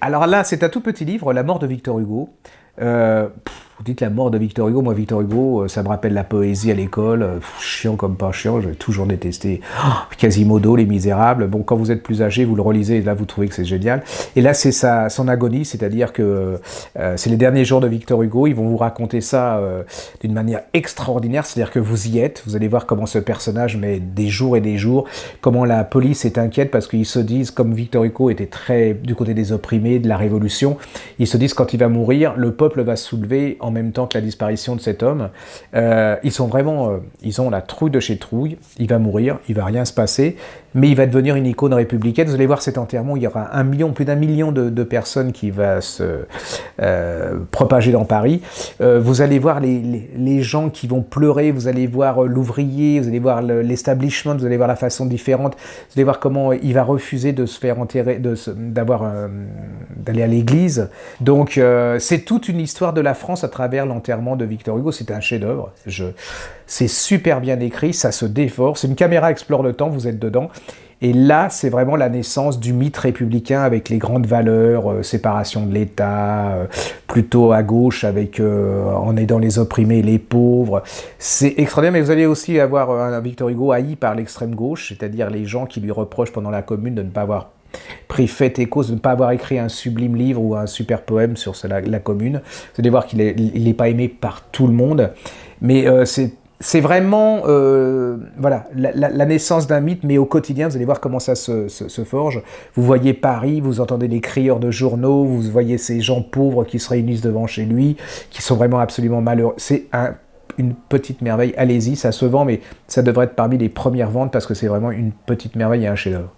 Alors là, c'est un tout petit livre, La mort de Victor Hugo. Vous dites la mort de Victor Hugo, moi Victor Hugo, ça me rappelle la poésie à l'école, chiant comme pas chiant, j'ai toujours détesté Quasimodo, Les Misérables. Bon, quand vous êtes plus âgé, vous le relisez et là vous trouvez que c'est génial. Et là c'est son agonie, c'est-à-dire que c'est les derniers jours de Victor Hugo, ils vont vous raconter ça d'une manière extraordinaire, c'est-à-dire que vous y êtes, vous allez voir comment ce personnage met des jours et des jours, comment la police est inquiète parce qu'ils se disent, comme Victor Hugo était très du côté des opprimés, de la Révolution, ils se disent quand il va mourir, le peuple va se soulever en même temps que la disparition de cet homme. Ils sont vraiment, ils ont la trouille de chez trouille. Il va mourir, il va rien se passer, mais il va devenir une icône républicaine. Vous allez voir cet enterrement, il y aura plus d'un million de personnes qui va se propager dans Paris. Vous allez voir les gens qui vont pleurer, vous allez voir l'ouvrier, vous allez voir l'establishment, vous allez voir la façon différente, vous allez voir comment il va refuser de se faire enterrer, d'aller à l'église. Donc c'est toute une histoire de la France à travers l'enterrement de Victor Hugo. C'est un chef-d'œuvre. C'est super bien écrit, ça se dévore. C'est une caméra explore le temps, vous êtes dedans. Et là, c'est vraiment la naissance du mythe républicain avec les grandes valeurs, séparation de l'État, plutôt à gauche avec en aidant les opprimés et les pauvres. C'est extraordinaire, mais vous allez aussi avoir un Victor Hugo haï par l'extrême gauche, c'est-à-dire les gens qui lui reprochent pendant la Commune de ne pas avoir pris fait et cause, de ne pas avoir écrit un sublime livre ou un super poème sur la Commune. Vous allez voir qu'il n'est pas aimé par tout le monde, mais c'est vraiment voilà, la naissance d'un mythe, mais au quotidien, vous allez voir comment ça se forge. Vous voyez Paris, vous entendez les crieurs de journaux, vous voyez ces gens pauvres qui se réunissent devant chez lui, qui sont vraiment absolument malheureux. C'est une petite merveille, allez-y, ça se vend, mais ça devrait être parmi les premières ventes parce que c'est vraiment une petite merveille et un chef-d'œuvre.